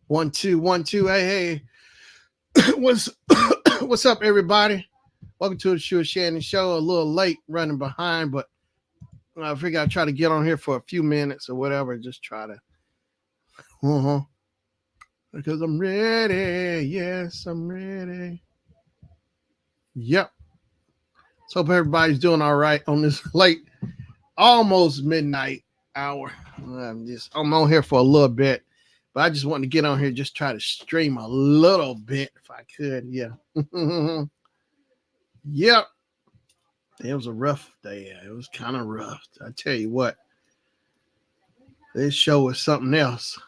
One, two, 1, 2. Hey, hey. What's up, everybody? Welcome to the Shannon show. A little late, running behind, but I figure I'd try to get on here for a few minutes or whatever. Just try to, uh-huh, because I'm ready. Yes, I'm ready. Yep. So hope everybody's doing all right on this late, almost midnight hour. I'm on here for a little bit, but I just wanted to get on here, just try to stream a little bit if I could. Yeah. Yep. It was a rough day. It was kind of rough. I tell you what, this show was something else.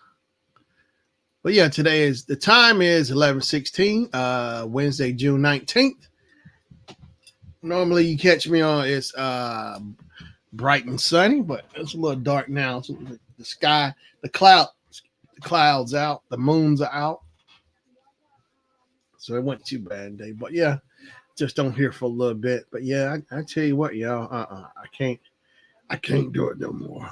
But yeah, the time is 11:16, Wednesday, June 19th. Normally you catch me on it's bright and sunny, but it's a little dark now. So the sky, the clouds out, the moons are out. So it wasn't too bad today. But yeah, just don't hear for a little bit. But yeah, I tell you what, y'all, I can't do it no more.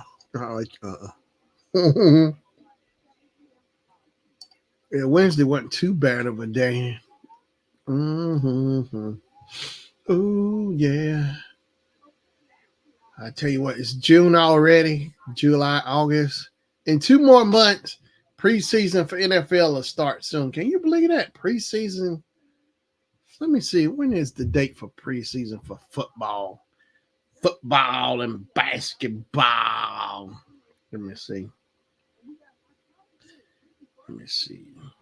Yeah, Wednesday wasn't too bad of a day. Mm-hmm. Oh yeah. I tell you what, it's June already. July, August. In 2 more months, preseason for NFL will start soon. Can you believe that? Preseason. Let me see. When is the date for preseason for football? Football and basketball. Let me see.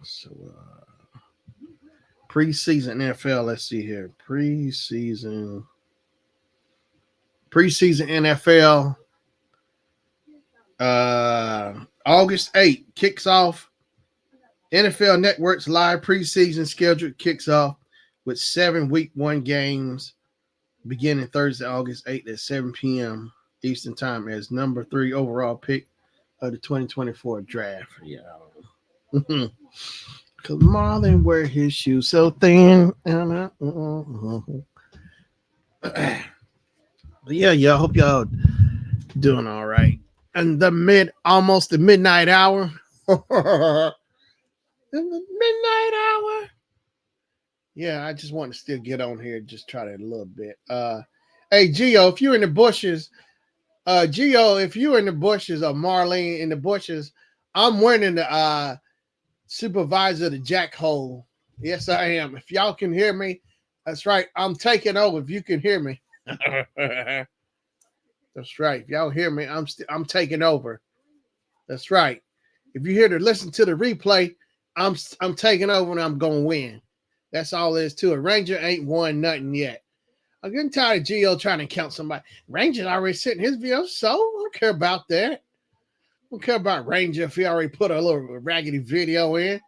So, preseason NFL. Let's see here. Preseason NFL. August 8th kicks off. NFL Network's live preseason schedule kicks off with 7 week 1 games beginning Thursday, August 8th at 7 p.m. Eastern Time as number 3 overall pick of the 2024 draft. Yeah. Because Marlon wear his shoes so thin. But yeah, y'all, hope y'all doing all right. And almost the midnight hour. The midnight hour. Yeah, I just want to still get on here, just try that a little bit. Hey, Gio, if you're in the bushes, if you're in the bushes or Marlene in the bushes, I'm wearing the supervisor of the jackhole. Yes, I am. If y'all can hear me, that's right. I'm taking over. If you can hear me, that's right. If y'all hear me, I'm taking over. That's right. If you're here to listen to the replay, I'm taking over and I'm gonna win. That's all there is to it. Ranger ain't won nothing yet. I'm getting tired of Gio trying to count somebody. Ranger's already sitting his video, so I don't care about that. I don't care about Ranger if he already put a little raggedy video in.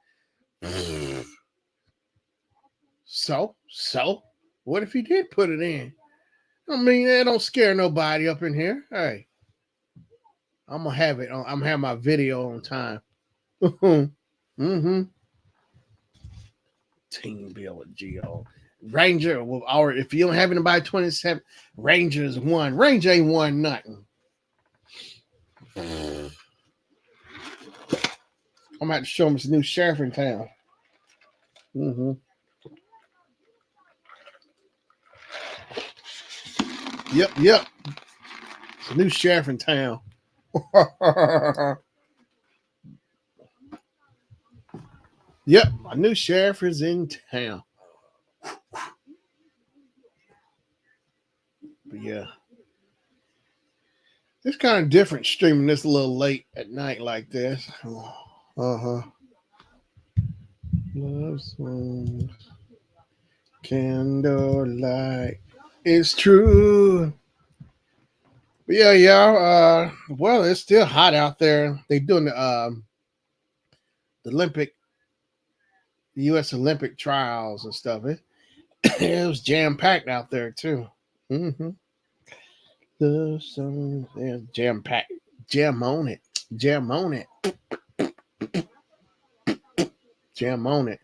So, what if he did put it in? I mean, that don't scare nobody up in here. Hey, I'm gonna have it on. I'm gonna have my video on time. Mm-hmm. Team Bill with Gio. Ranger will already, if you don't have anybody 27, Ranger's won. Ranger ain't won nothing. I'm gonna have to show him this new sheriff in town. Mm-hmm. Yep. It's a new sheriff in town. Yep, a new sheriff is in town. But yeah, it's kind of different streaming this a little late at night like this. Love songs, candlelight. It's true. But yeah, y'all. Well, it's still hot out there. They doing the Olympic, the U.S. Olympic trials and stuff. It was jam packed out there too. Mm-hmm. The song is jam packed. Jam on it. Jam on it. Jam on it.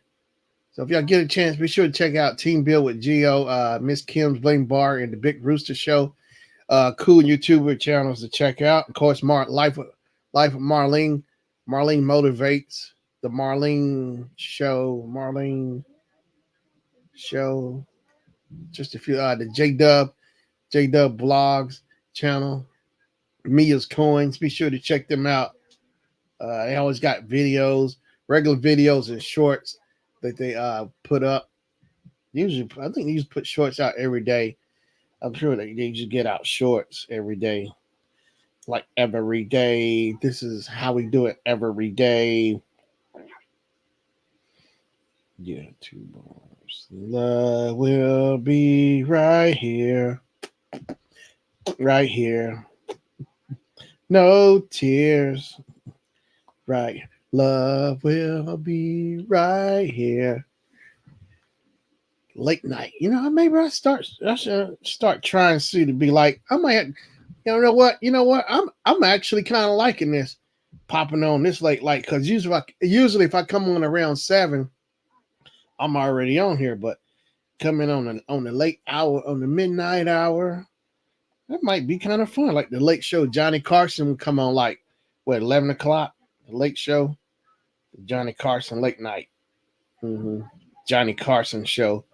So if y'all get a chance, be sure to check out Team Bill with Gio, Miss Kim's Bling Bar, and the Big Rooster Show. Cool YouTuber channels to check out. Of course, Life of Marlene. Marlene motivates. the Marlene show, just a few the J Dub blogs channel, Mia's Coins. Be sure to check them out. They always got videos, regular videos and shorts that they put up. Usually, I think they usually put shorts out every day. I'm sure they usually get out shorts every day, like every day. This is how we do it every day. Yeah, 2 bars. Love will be right here, right here. No tears, right. Love will be right here. Late night. Maybe I should start trying to see to be like, I might you know what? I'm actually kind of liking this popping on this late light, because usually if I come on around 7, I'm already on here, but coming on the late hour, on the midnight hour, that might be kind of fun. Like the late show, Johnny Carson would come on like 11 o'clock. The late show, Johnny Carson late night. Johnny Carson show.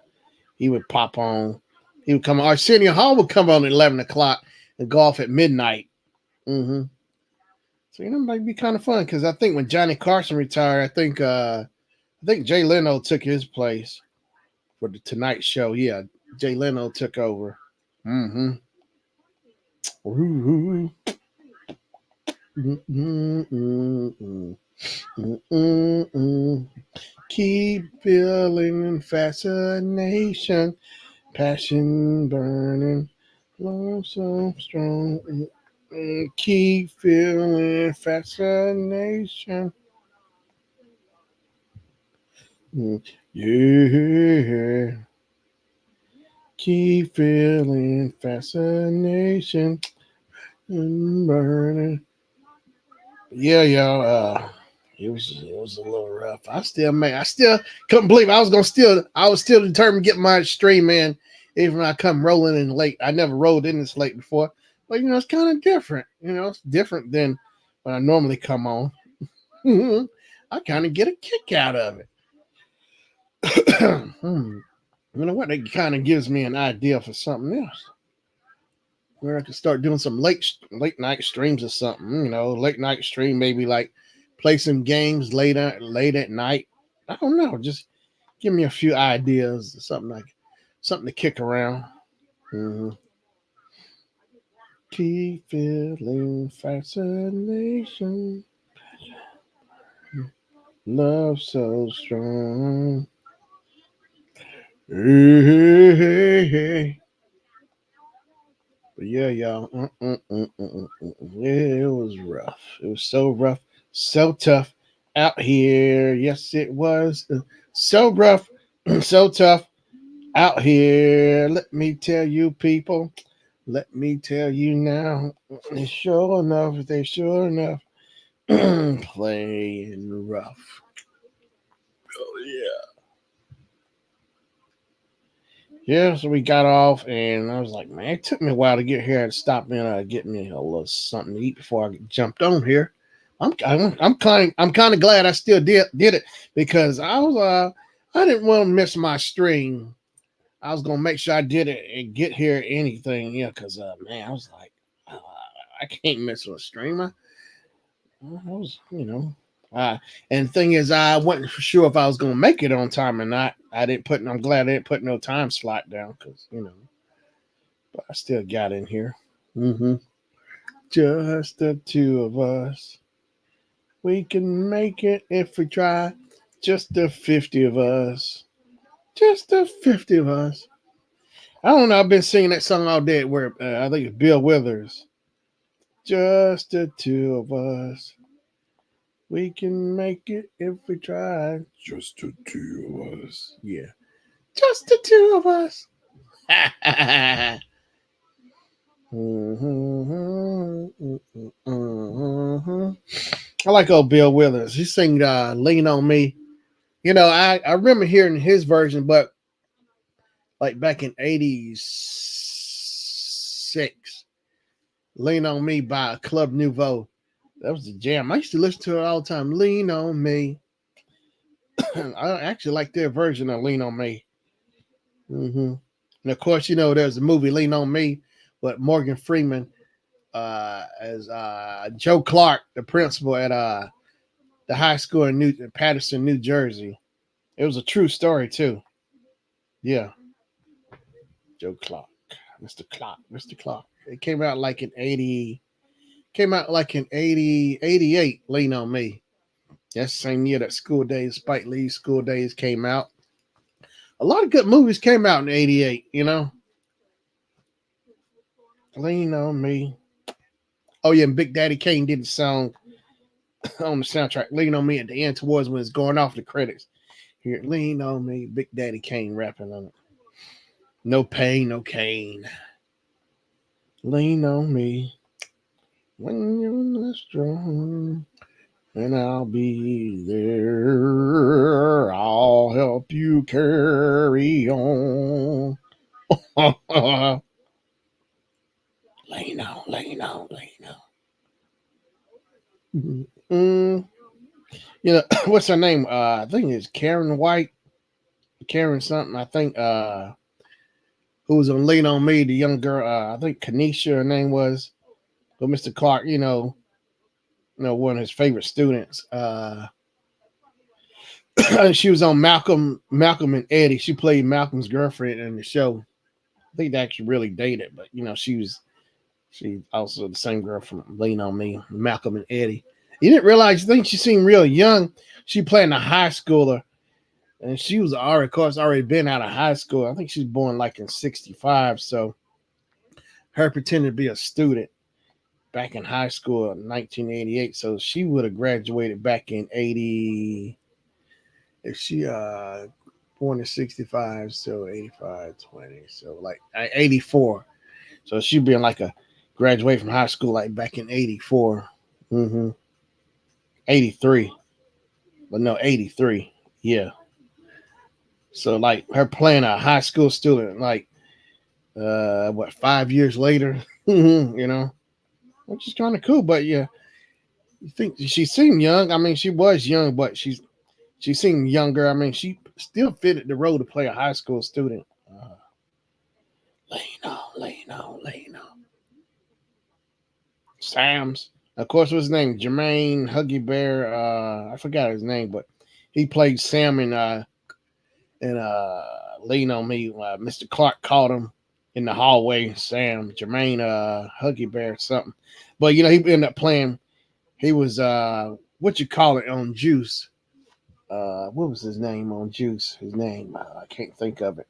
He would pop on. He would come on. Arsenio Hall would come on at 11 o'clock and go off at midnight. So it might be kind of fun, because I think when Johnny Carson retired, I think Jay Leno took his place for the Tonight Show. Yeah, Jay Leno took over. Keep feeling fascination, passion burning, love so strong. Keep feeling fascination. Yeah. Keep feeling fascination and burning. Yeah, y'all. It was a little rough. I still couldn't believe I was still determined to get my stream in, even when I come rolling in late. I never rolled in this late before, but it's kind of different. It's different than when I normally come on. I kind of get a kick out of it. You know what? It kind of gives me an idea for something else, where I could start doing some late night streams or something. Late night stream, maybe like play some games late at night. I don't know. Just give me a few ideas or something to kick around. Keep feeling fascination, love so strong. Hey. But yeah, y'all. It was rough. It was so rough, so tough out here. Yes, it was so rough, so tough out here. Let me tell you, people. Let me tell you now. Sure enough, playing rough. Oh yeah. Yeah, so we got off, and I was like, man, it took me a while to get here and stop and get me a little something to eat before I jumped on here. I'm kind of glad I still did it, because I didn't want to miss my stream. I was gonna make sure I did it and get here anything, because man, I was like, I can't miss a stream. I was, and the thing is, I wasn't sure if I was gonna make it on time or not. I'm glad I didn't put no time slot down, because but I still got in here. Just the two of us. We can make it if we try. Just the 50 of us. Just the 50 of us. I don't know. I've been singing that song all day. Where I think it's Bill Withers. Just the two of us. We can make it if we try. Just the two of us. Yeah. Just the two of us. I like old Bill Withers. He sing Lean on Me. I remember hearing his version, but like back in 86, Lean on Me by Club Nouveau. That was the jam. I used to listen to it all the time. Lean on me. I actually like their version of Lean on Me. And of course, there's a movie Lean on Me, but Morgan Freeman as Joe Clark, the principal at the high school in Patterson, New Jersey. It was a true story too. Yeah, Joe Clark, Mr. Clark. It came out like in 80. Came out like in 80, 88. Lean on Me. That's the same year that Spike Lee's School Days came out. A lot of good movies came out in 88. Lean on Me. Oh yeah, and Big Daddy Kane did the song on the soundtrack. Lean on Me at the end towards when it's going off the credits. Here, Lean on Me, Big Daddy Kane rapping on it. No pain, no cane. Lean on me when you're not strong, and I'll be there. I'll help you carry on. Lean on, lean on, lean on. What's her name? I think it's Karen White. Karen something. I think who was on Lean on Me, the young girl, I think Kanisha, her name was. But Mr. Clark, one of his favorite students. She was on Malcolm and Eddie. She played Malcolm's girlfriend in the show. I think they actually really dated, but she's also the same girl from Lean on Me, Malcolm and Eddie. You didn't realize, you think she seemed real young. She playing a high schooler, and she was already been out of high school. I think she's born like in 65, so her pretending to be a student back in high school in 1988. So she would have graduated back in 80. If she born in 65, so 85, 20, so like 84. So she'd be like a graduate from high school like back in 84. 83. But no, 83. Yeah. So like her playing a high school student, like 5 years later, which is kind of cool. But yeah, you think she seemed young. I mean, she was young, but she seemed younger. I mean, she still fitted the role to play a high school student. Lean on. Sam's. Of course, what's his name? Jermaine Huggy Bear. I forgot his name, but he played Sam in Lean on Me. Mr. Clark called him in the hallway. Sam, Jermaine Huggy Bear, something. But he ended up playing. He was on Juice. What was his name on Juice? His name, I can't think of it.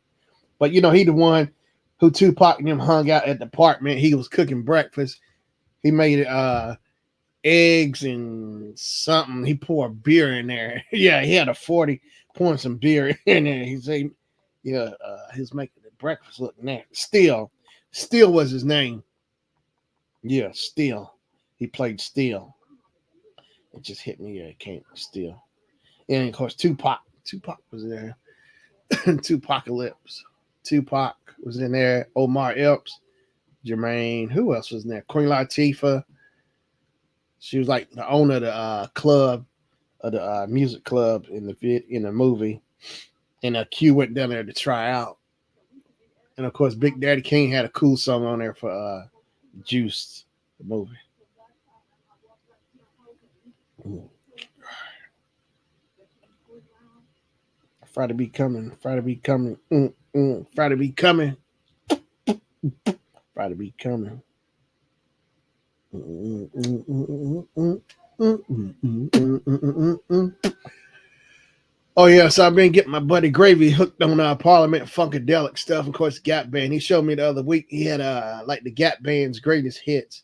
But he the one who Tupac and him hung out at the apartment. He was cooking breakfast. He made eggs and something. He poured beer in there. Yeah, he had a 40 pouring some beer in there. He said, he was making the breakfast look nasty. Steel was his name. Yeah, Steel. He played Steel. It just hit me. Yeah, it came Steel. And of course, Tupac was there. Tupacalypse. Tupac was in there. Omar Epps, Jermaine. Who else was in there? Queen Latifah. She was like the owner of the club, of the music club in the movie. And Q went down there to try out. And of course, Big Daddy King had a cool song on there for Juice, the movie. Friday be coming. Friday be coming. Friday be coming. Friday be coming. Oh yeah, so I've been getting my buddy Gravy hooked on Parliament Funkadelic stuff. Of course, Gap Band. He showed me the other week. He had like the Gap Band's greatest hits,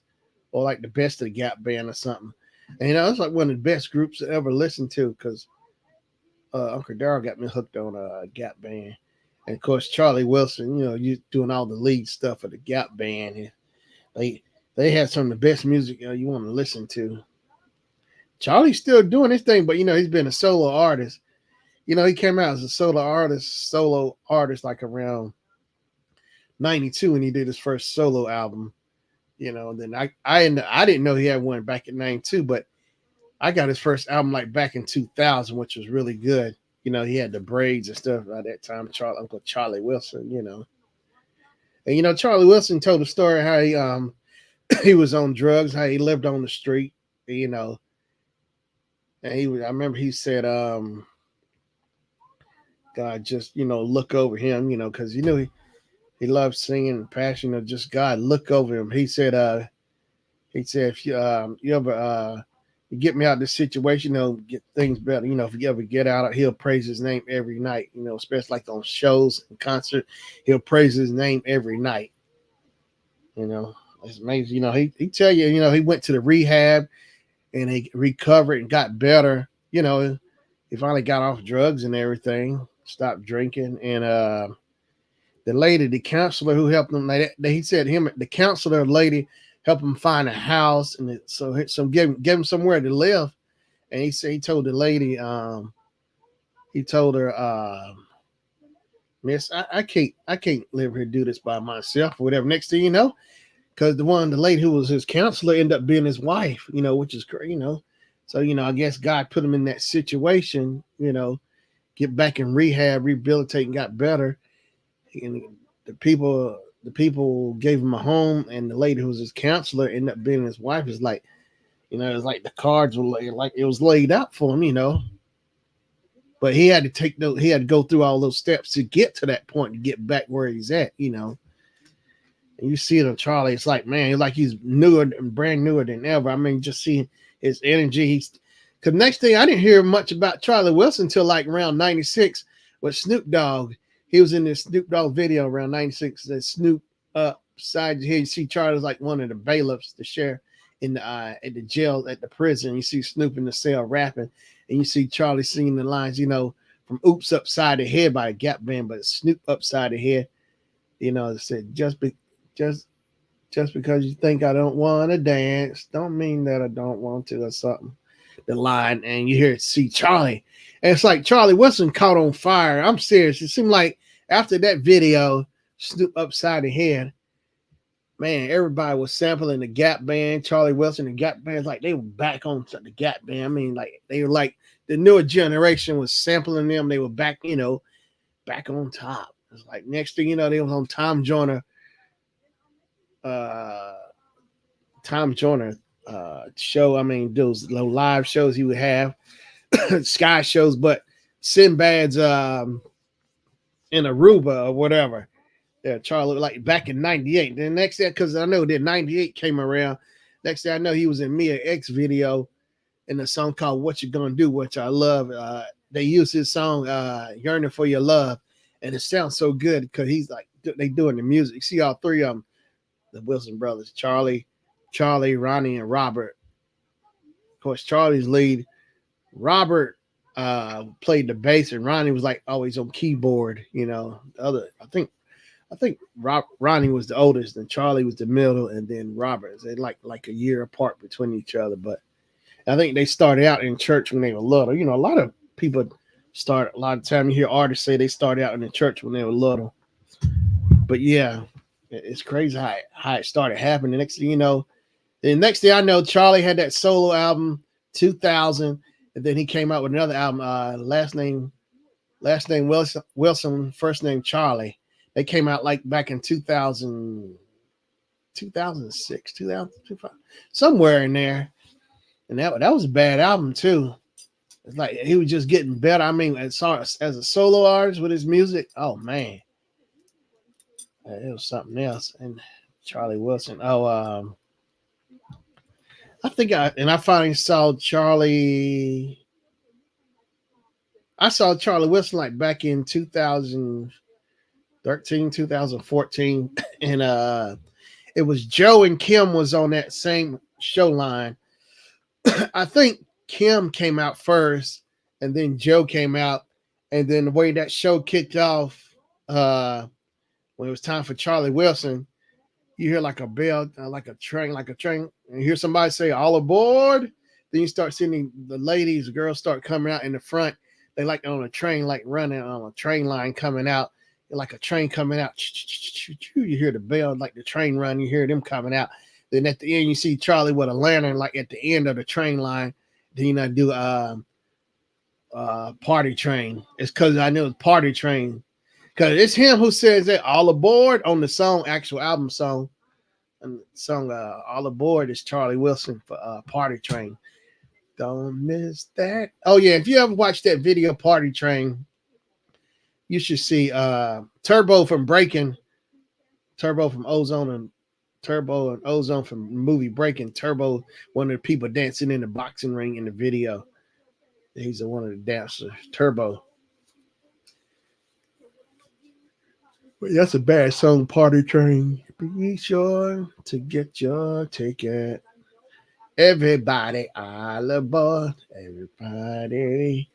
or like the best of the Gap Band or something. And it's like one of the best groups to ever listen to because Uncle Daryl got me hooked on Gap Band. And of course, Charlie Wilson, you doing all the lead stuff for the Gap Band. They had some of the best music you want to listen to. Charlie's still doing his thing, but he's been a solo artist. He came out as a solo artist like around 92 when he did his first solo album. And then I didn't know he had one back in 92, but I got his first album like back in 2000, which was really good. he had the braids and stuff at that time. Uncle Charlie Wilson, and Charlie Wilson told the story how he he was on drugs, how he lived on the street, you know, and I remember he said, God just look over him, because he loved singing and passion of just God look over him. He said if you ever you get me out of this situation, get things better. If you ever get out, he'll praise his name every night. Especially like on shows and concerts, he'll praise his name every night. It's amazing. He tell you, he went to the rehab and he recovered and got better. He finally got off drugs and everything, stopped drinking, and the counselor who helped him, he said the counselor lady helped him find a house, and so give him somewhere to live. And he said he told the lady, he told her, Miss, I can't live here, do this by myself or whatever. Next thing you know, because the lady who was his counselor ended up being his wife, which is great, So, I guess God put him in that situation, get back in rehab, rehabilitate, and got better. And the people gave him a home, and the lady who was his counselor ended up being his wife. It's like, it was like the cards were like it was laid out for him, But he had to go through all those steps to get to that point to get back where he's at, And you see it on Charlie, it's like, man, he's newer and brand newer than ever. I mean, just seeing his energy. Because next thing, I didn't hear much about Charlie Wilson until like around 96 with Snoop Dogg. He was in this Snoop Dogg video around 96. That Snoop upside here, you see Charlie's like one of the bailiffs, the sheriff in the at the jail, at the prison. You see Snoop in the cell rapping, and you see Charlie singing the lines, from "Oops Upside the Head" by a Gap Band, but Snoop upside the head. It said just because you think I don't want to dance, don't mean that I don't want to, or something. The line, and you hear see Charlie, and it's like Charlie Wilson caught on fire. I'm serious. It seemed like after that video, Snoop upside the head, man, everybody was sampling the Gap Band, Charlie Wilson, the Gap Band, like they were back on the Gap Band. I mean, like they were like the newer generation was sampling them. They were back, back on top. It's like next thing you know, they was on Tom Joyner show. I mean, those live shows he would have, sky shows, but Sinbad's in Aruba or whatever. Yeah, Charlie, like back in 98. Then next day, because I know that 98 came around. Next day I know he was in Mia X video in a song called What You Gonna Do, which I love. They use his song Yearning for Your Love, and it sounds so good because he's like they doing the music. You see all three of them, the Wilson brothers, Charlie, Ronnie, and Robert. Of course, Charlie's lead. Robert played the bass, and Ronnie was like always on keyboard. The other, I think Ronnie was the oldest, and Charlie was the middle, and then Robert. They like a year apart between each other. But I think they started out in church when they were little. A lot of people start. A lot of time you hear artists say they started out in the church when they were little. But yeah, it's crazy how it started happening. The next thing I know, Charlie had that solo album 2000, and then he came out with another album. Last name Wilson, first name Charlie. They came out like back in 2000, 2006, 2005, somewhere in there. And that was a bad album too. It's like he was just getting better. I mean, as a solo artist with his music, oh man, it was something else. And Charlie Wilson. I finally saw Charlie. I saw Charlie Wilson like back in 2013, 2014, and it was Joe and Kim was on that same show line. I think Kim came out first, and then Joe came out, and then the way that show kicked off, when it was time for Charlie Wilson, you hear like a bell, like a train, and you hear somebody say "all aboard." Then you start seeing the girls start coming out in the front. They like on a train, like running on a train line coming out, like a train coming out. You hear the bell, like the train run. You hear them coming out. Then at the end, you see Charlie with a lantern, like at the end of the train line. Then do Party Train. It's because I knew it was Party Train. Because it's him who says that all aboard on the song, actual album song. And the song All Aboard is Charlie Wilson for Party Train. Don't miss that. Oh, yeah. If you ever watched that video, Party Train, you should see Turbo from Breaking, Turbo from Ozone, and Turbo and Ozone from the movie Breaking. Turbo, one of the people dancing in the boxing ring in the video. He's one of the dancers. Turbo. But that's a bad song, Party Train. Be sure to get your ticket. Everybody all aboard. Everybody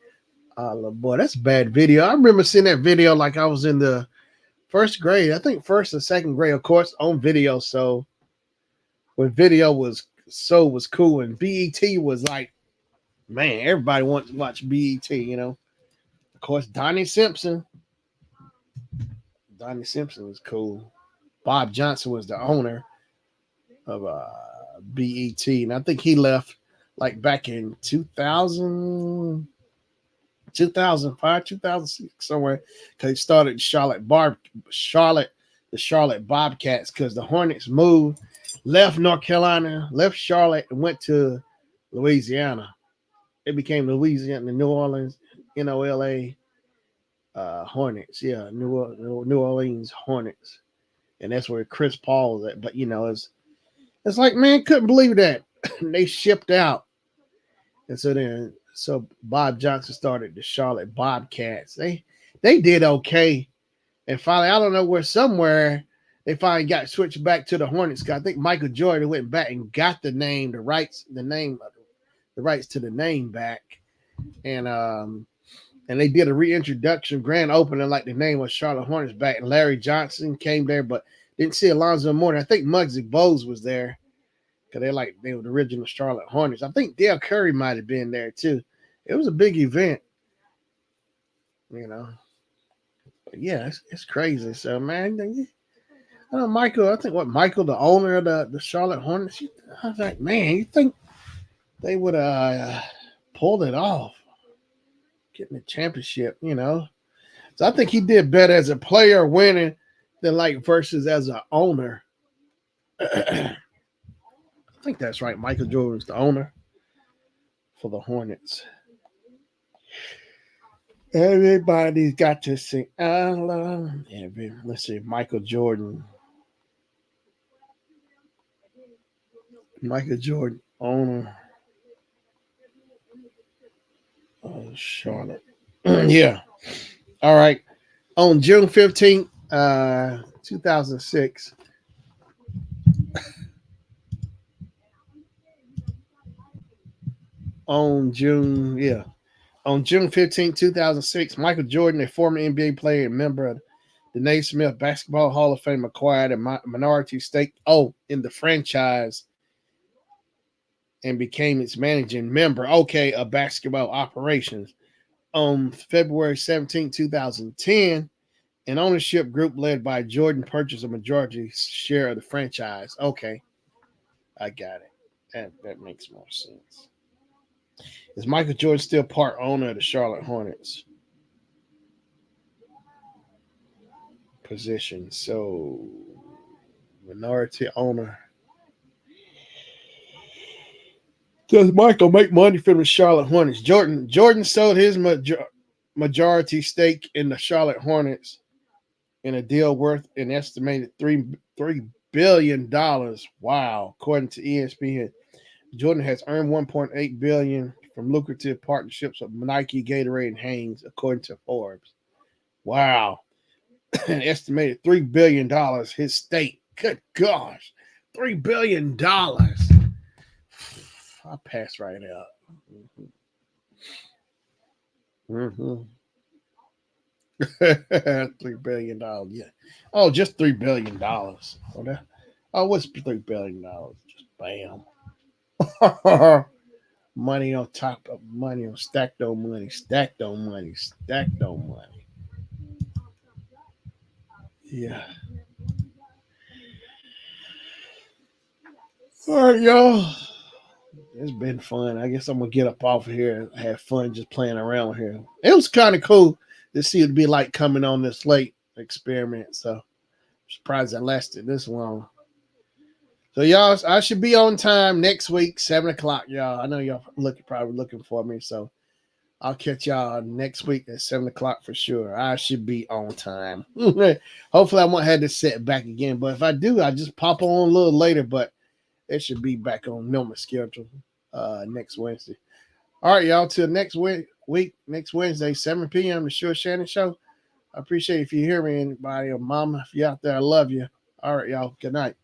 all aboard. That's a bad video. I remember seeing that video like I was in the first grade. I think first or second grade, of course, on video. So when video was cool and BET was like, man, everybody wants to watch BET, you know. Of course, Donnie Simpson. Donnie Simpson was cool. Bob Johnson was the owner of BET, and I think he left like back in 2000, 2005, 2006, somewhere, because he started the Charlotte Bobcats, because the Hornets moved, left North Carolina, left Charlotte, and went to Louisiana. It became Louisiana, the New Orleans, NOLA Hornets. Yeah, New Orleans Hornets. And that's where Chris Paul was at. But, it's like, man, couldn't believe that. They shipped out. And so Bob Johnson started the Charlotte Bobcats. They did okay. And finally, I don't know somewhere they finally got switched back to the Hornets. I think Michael Jordan went back and got the rights to the name back. And they did a reintroduction, grand opening, like the name was Charlotte Hornets back. And Larry Johnson came there, but didn't see Alonzo Mourning. I think Muggsy Bogues was there because they were the original Charlotte Hornets. I think Dale Curry might have been there too. It was a big event, But yeah, it's crazy. So man, Michael, Michael, the owner of the Charlotte Hornets, I was like, man, you think they would have pulled it off, getting the championship, So I think he did better as a player winning than versus as an owner. I think that's right. Michael Jordan's the owner for the Hornets. Everybody's got to sing. I love Let's see, Michael Jordan. Michael Jordan, owner of Charlotte. Yeah. All right. On June 15th, 2006. On June 15th, 2006, Michael Jordan, a former NBA player and member of the Naismith Basketball Hall of Fame, acquired a minority stake in the franchise and became its managing member, of basketball operations. On February 17, 2010, an ownership group led by Jordan purchased a majority share of the franchise. Okay, I got it. That makes more sense. Is Michael Jordan still part owner of the Charlotte Hornets? Position. So, minority owner. Does Michael make money from the Charlotte Hornets? Jordan sold his majority stake in the Charlotte Hornets in a deal worth an estimated $3 billion. Wow, according to ESPN. Jordan has earned $1.8 billion from lucrative partnerships with Nike, Gatorade, and Hanes, according to Forbes. Wow. An estimated $3 billion, his stake. Good gosh. $3 billion. I'll pass right out. Mm-hmm. $3 billion. Yeah. Oh, just $3 billion. What's $3 billion? Just bam. Money on top of money, on stacked on money, stacked on money, stacked on money. Yeah. All right, y'all. It's been fun. I guess I'm gonna get up off of here and have fun just playing around here. It was kind of cool to see it be like coming on this late experiment. So I'm surprised it lasted this long. So y'all, I should be on time next week, 7 o'clock, y'all. I know y'all probably looking for me, so I'll catch y'all next week at 7 o'clock for sure. I should be on time. Hopefully, I won't have to set back again. But if I do, I just pop on a little later. But it should be back on normal schedule next Wednesday. All right, y'all. Till next week, next Wednesday, 7 p.m. The Sure Shannon Show. I appreciate if you hear me, anybody or mama. If you're out there, I love you. All right, y'all. Good night.